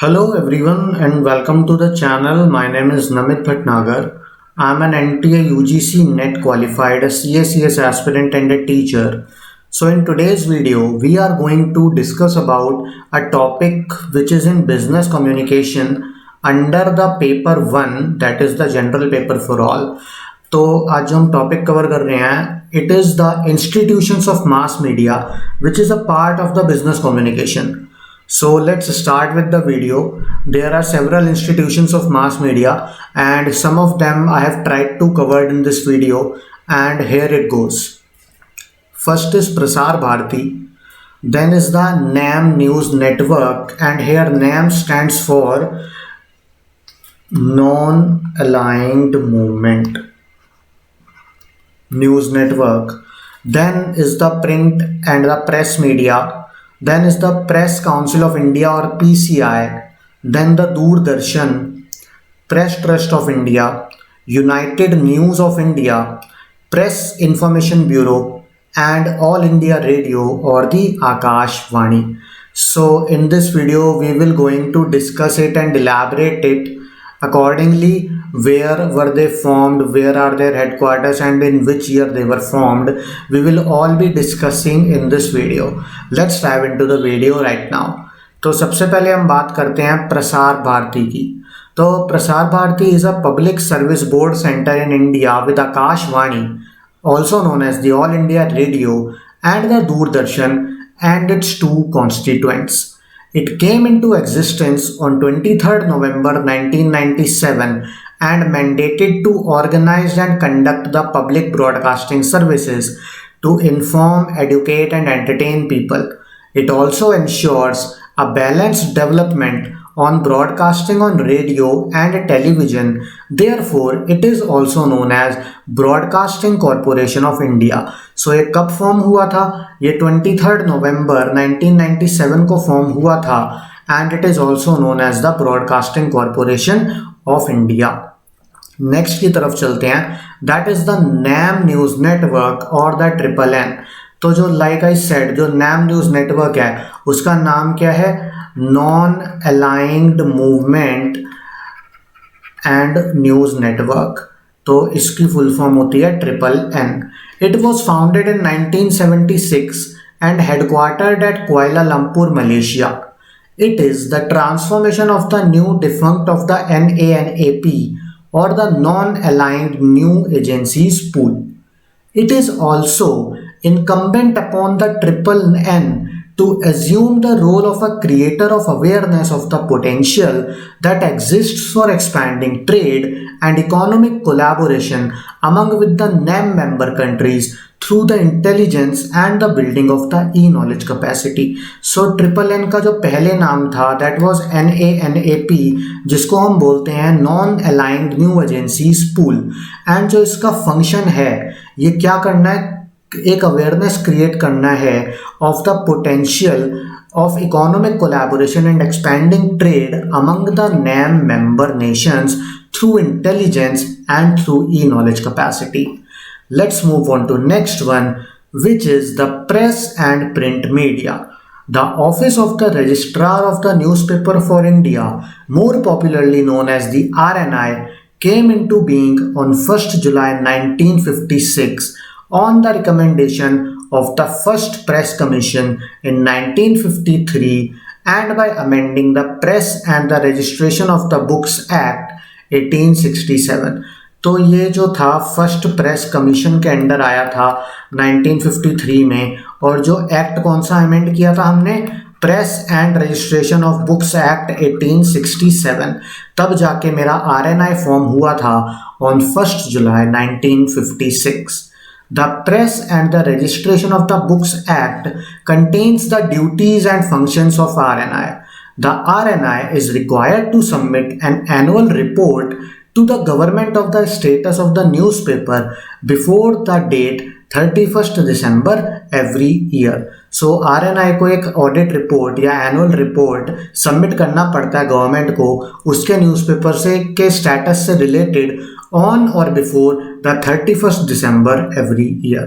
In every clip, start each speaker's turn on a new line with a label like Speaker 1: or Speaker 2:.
Speaker 1: Hello everyone and welcome to the channel. My name is Namit Bhatnagar. I'm an NTA UGC NET qualified, a CACS aspirant and a teacher. So in today's video, we are going to discuss about a topic which is in business communication under the paper 1, that is the general paper for all. तो आज जो हम topic cover कर रहे हैं it is the institutions of mass media which is a part of the business communication. So let's start with the video. There are several institutions of mass media and some of them I have tried to cover in this video, and here it goes. First is Prasar Bharti, then is the NAM News Network, and here NAM stands for Non-Aligned Movement News Network. Then is the print and the press media. Then is the Press Council of India or PCI. Then the Doordarshan, Press Trust of India, United News of India, Press Information Bureau, and All India Radio or the Akashvani. So in this video we will going to discuss it and elaborate it accordingly. Where were they formed, where are their headquarters, and in which year they were formed, we will all be discussing in this video. Let's dive into the video right now. तो सबसे पहले हम बात करते हैं प्रसार भारती की. तो Prasar Bharati is a public service board center in India with Akashvani, also known as the All India Radio, and the Doordarshan and its two constituents. It came into existence on 23rd November 1997 and mandated to organize and conduct the public broadcasting services to inform, educate, and entertain people. It also ensures a balanced development on broadcasting on radio and television. Therefore, it is also known as Broadcasting Corporation of India. So ये कब form हुआ था? ये 23rd November 1997 को form हुआ था and it is also known as the Broadcasting Corporation of India. Next की तरफ चलते हैं. That is the NAM news network और द ट्रिपल एन. तो जो लाइक आई सेड जो नैम न्यूज नेटवर्क है उसका नाम क्या है? Non aligned movement and news network. तो इसकी फुल फॉर्म होती है triple N. It was founded in 1976 and headquartered at Kuala Lumpur, Malaysia. It is the transformation of the new defunct of the NANAP or the non-aligned new agencies pool. It is also incumbent upon the Triple N to assume the role of a creator of awareness of the potential that exists for expanding trade and economic collaboration among with the NAM member countries through the intelligence and the building of the e-knowledge capacity. So triple N का जो पहले नाम था that was NANAP, जिसको हम बोलते हैं non aligned new agencies pool. And जो इसका फंक्शन है ये क्या करना है? एक अवेयरनेस क्रिएट करना है of the potential of economic collaboration and expanding trade among the NAM member nations through intelligence and through e-knowledge capacity. Let's move on to next one, which is the press and print media. The Office of the Registrar of the Newspaper for India, more popularly known as the RNI, came into being on 1st July 1956 on the recommendation of the First Press Commission in 1953 and by amending the Press and the Registration of the Books Act 1867. तो ये जो था first press commission के under आया था 1953 में. और जो एक्ट कौन सा अमेंड किया था हमने? Press and registration of books act 1867. तब जाके मेरा RNI फॉर्म हुआ था on 1st July 1956. The Press and the Registration of the Books Act contains the duties and functions of RNI. The RNI is required to submit an annual report to the government of the status of the newspaper before the date 31st December every year. So RNI को एक audit report या annual report submit करना पड़ता है government को उसके newspaper से के स्टेटस से related on or before the 31st December every year.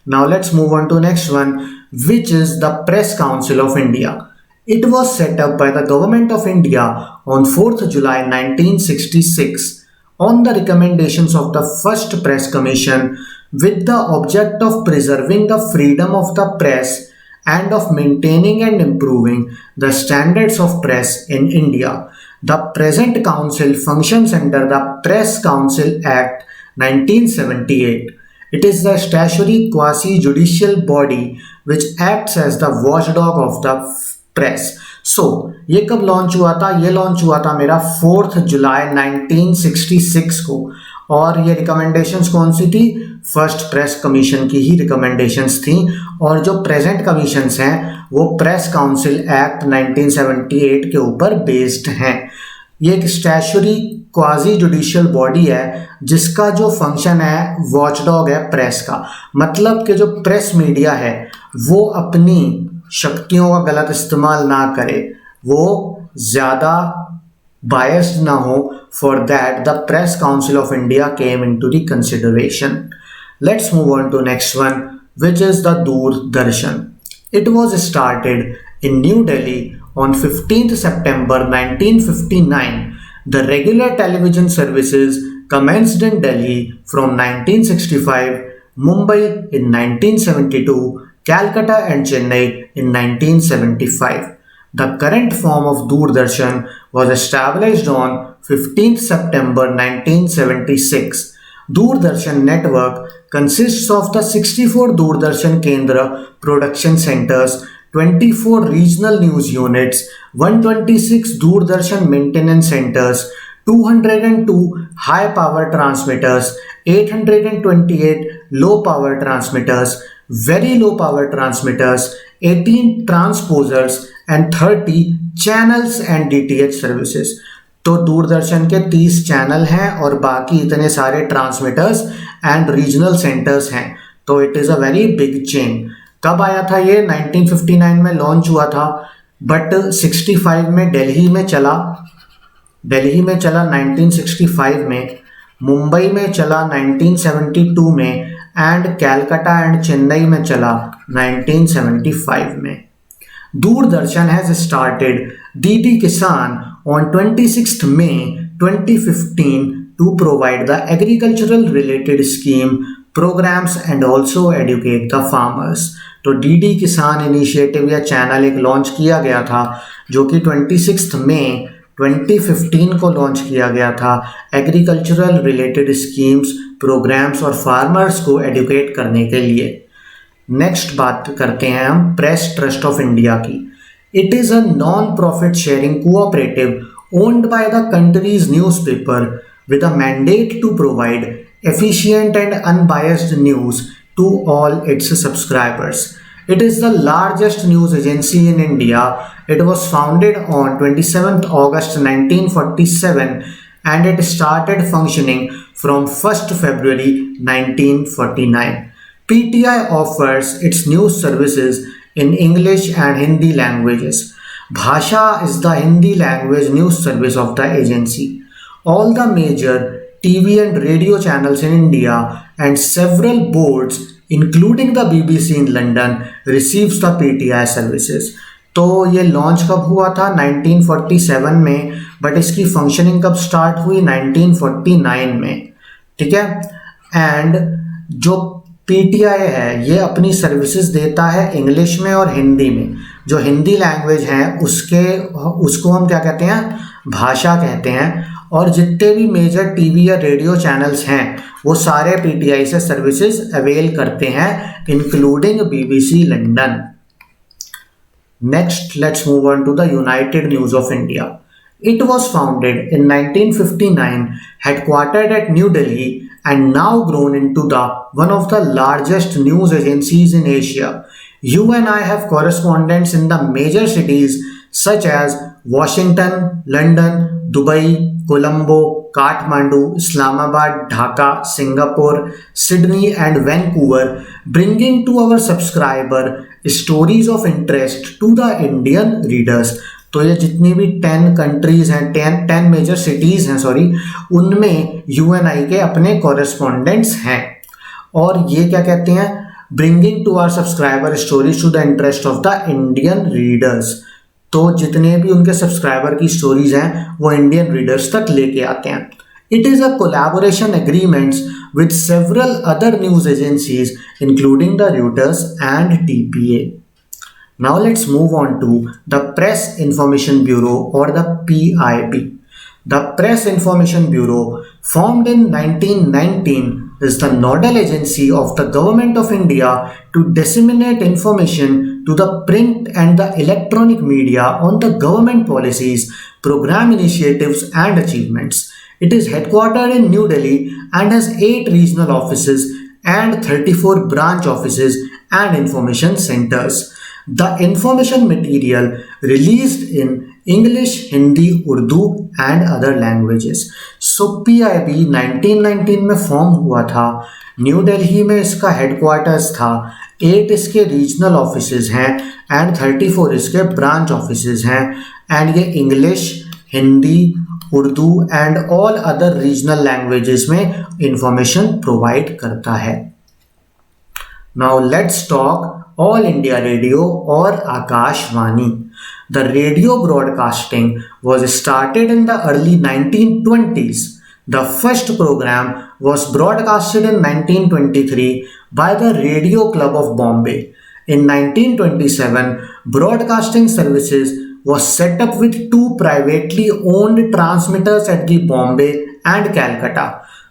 Speaker 1: Now let's move on to next one, which is the Press Council of India. It was set up by the Government of India on 4th July 1966 on the recommendations of the First Press Commission with the object of preserving the freedom of the press and of maintaining and improving the standards of press in India. The present council functions under the Press Council Act 1978. It is the statutory quasi-judicial body which acts as the watchdog of the press. So, ये कब launch हुआ था? ये launch हुआ था मेरा 4 जुलाई 1966 को, और ये रिकमेंडेशंस कौन सी थी? फर्स्ट प्रेस कमीशन की ही रिकमेंडेशंस थी, और जो प्रेजेंट कमीशंस हैं वो प्रेस काउंसिल एक्ट 1978 के ऊपर बेस्ड हैं। ये एक स्टैचुरी क्वाजी जुडिशियल बॉडी है जिसका जो फंक्शन है वॉचडॉग है प्रेस का। मतलब कि जो प्रेस मीडिया है वो अपनी शक्तियों का गलत इस्तेमाल ना करे, वो ज़्यादा biased ना हो। For that, the Press Council of India came into the consideration. Let's move on to next one, which is the Doordarshan. It was started in New Delhi on 15th September 1959. The regular television services commenced in Delhi from 1965, Mumbai in 1972, Calcutta and Chennai in 1975. The current form of Doordarshan was established on 15th September 1976. Doordarshan Network consists of the 64 Doordarshan Kendra production centers, 24 regional news units, 126 Doordarshan maintenance centers, 202 high power transmitters, 828 low power transmitters, very low power transmitters, 18 transposers and 30 channels and DTH services. तो दूरदर्शन के 30 channel हैं और बाकी इतने सारे transmitters and regional centres हैं। तो it is a very big chain. कब आया था ये? 1959 में लॉन्च हुआ था, बट 65 में दिल्ली में चला 1965 में, मुंबई में चला 1972 में, एंड कैलकाटा एंड चेन्नई में चला 1975 में। Doordarshan has started DD Kisan on 26th May 2015 to provide the agricultural related scheme, programs and also educate the farmers. तो DD Kisan इनिशिएटिव या चैनल एक लॉन्च किया गया था जो कि 26 मई 2015 को लॉन्च किया गया था, एग्रीकल्चरल रिलेटेड स्कीम्स, प्रोग्राम्स और फार्मर्स को एडुकेट करने के लिए। नेक्स्ट बात करते हैं हम प्रेस ट्रस्ट ऑफ इंडिया की। It is a non profit sharing cooperative owned by the country's newspaper with a mandate to provide efficient and unbiased news to all its subscribers. It is the largest news agency in India. It was founded on 27th August 1947 and it started functioning from 1st February 1949. PTI offers its news services in English and Hindi languages. Bhasha is the Hindi language news service of the agency. All the major TV and radio channels in India and several boards including the BBC in London receives the PTI services. तो ये launch कब हुआ था? 1947 में, but इसकी functioning कब start हुई? 1949 में। ठीक है। एंड जो PTI है ये अपनी सर्विसेज देता है इंग्लिश में और हिंदी में। जो हिंदी लैंग्वेज है उसको हम क्या कहते हैं? भाषा कहते हैं। और जितने भी मेजर टीवी या रेडियो चैनल्स हैं वो सारे PTI से सर्विसेज अवेल करते हैं, including BBC London. Next, let's move on to the United News of India. It was founded in 1959, headquartered at New Delhi, and now grown into one of the largest news agencies in Asia. You and I have correspondents in the major cities such as Washington, London, Dubai, Colombo, Kathmandu, Islamabad, Dhaka, Singapore, Sydney and Vancouver, bringing to our subscriber stories of interest to the Indian readers. तो ये जितनी भी 10 countries हैं, 10 major cities हैं उनमें UNI के अपने correspondents हैं। और ये क्या कहते हैं? Bringing to our subscriber stories to the interest of the Indian readers. तो जितने भी उनके सब्सक्राइबर की स्टोरीज हैं वो इंडियन रीडर्स तक लेके आते हैं. It is a collaboration agreements with several other news agencies including the Reuters and TPA. Now let's move on to the Press Information Bureau or the PIB. The Press Information Bureau, formed in 1919, is the nodal agency of the Government of India to disseminate information to the print and the electronic media on the government policies, program initiatives and achievements. It is headquartered in New Delhi and has 8 regional offices and 34 branch offices and information centers. The information material released in English, Hindi, Urdu and other languages. So PIB 1919 में form हुआ था. New Delhi में इसका headquarters था. 8 इसके regional offices हैं and 34 इसके branch offices हैं एंड ये English, Hindi, Urdu and all other regional languages में इंफॉर्मेशन प्रोवाइड करता है. Now let's talk all India radio और Akashvani. The radio broadcasting was started in the early 1920s. The first program was broadcasted in 1923 by the Radio Club of Bombay. In 1927, broadcasting services was set up with 2 privately owned transmitters at the Bombay and Calcutta.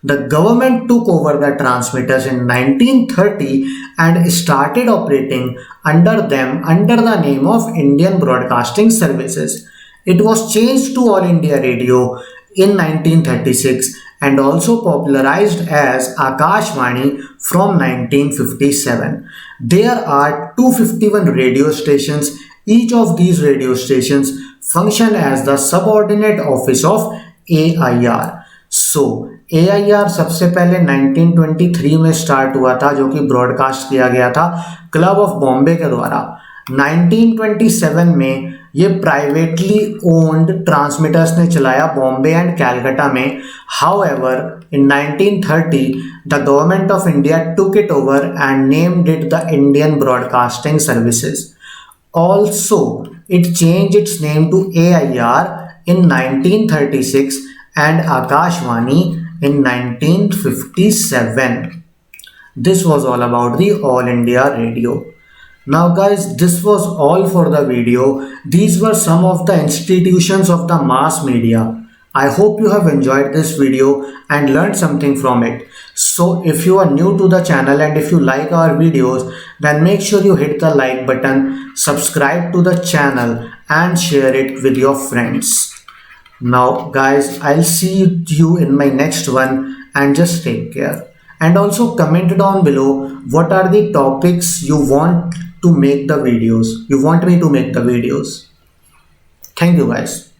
Speaker 1: The government took over the transmitters in 1930 and started operating under them under the name of Indian Broadcasting Services. It was changed to All India Radio in 1936 and also popularized as Akashvani from 1957. There are 251 radio stations. Each of these radio stations function as the subordinate office of AIR. So AIR सबसे पहले 1923 में start हुआ था जो कि broadcast किया गया था क्लब ऑफ बॉम्बे के द्वारा. 1927 में ये प्राइवेटली ओन्ड ट्रांसमिटर्स ने चलाया बॉम्बे एंड कैलकाटा में. However in 1930 the government of India took it over and named it the Indian Broadcasting Services. Also it changed its name to AIR in 1936 and Akashvani in 1957. This was all about the All India Radio. Now guys, this was all for the video. These were some of the institutions of the mass media. I hope you have enjoyed this video and learned something from it. So if you are new to the channel and if you like our videos, then make sure you hit the like button, subscribe to the channel and share it with your friends. Now guys, I'll see you in my next one and just take care. And also comment down below what are the topics you want to make the videos. You want me to make the videos. Thank you guys.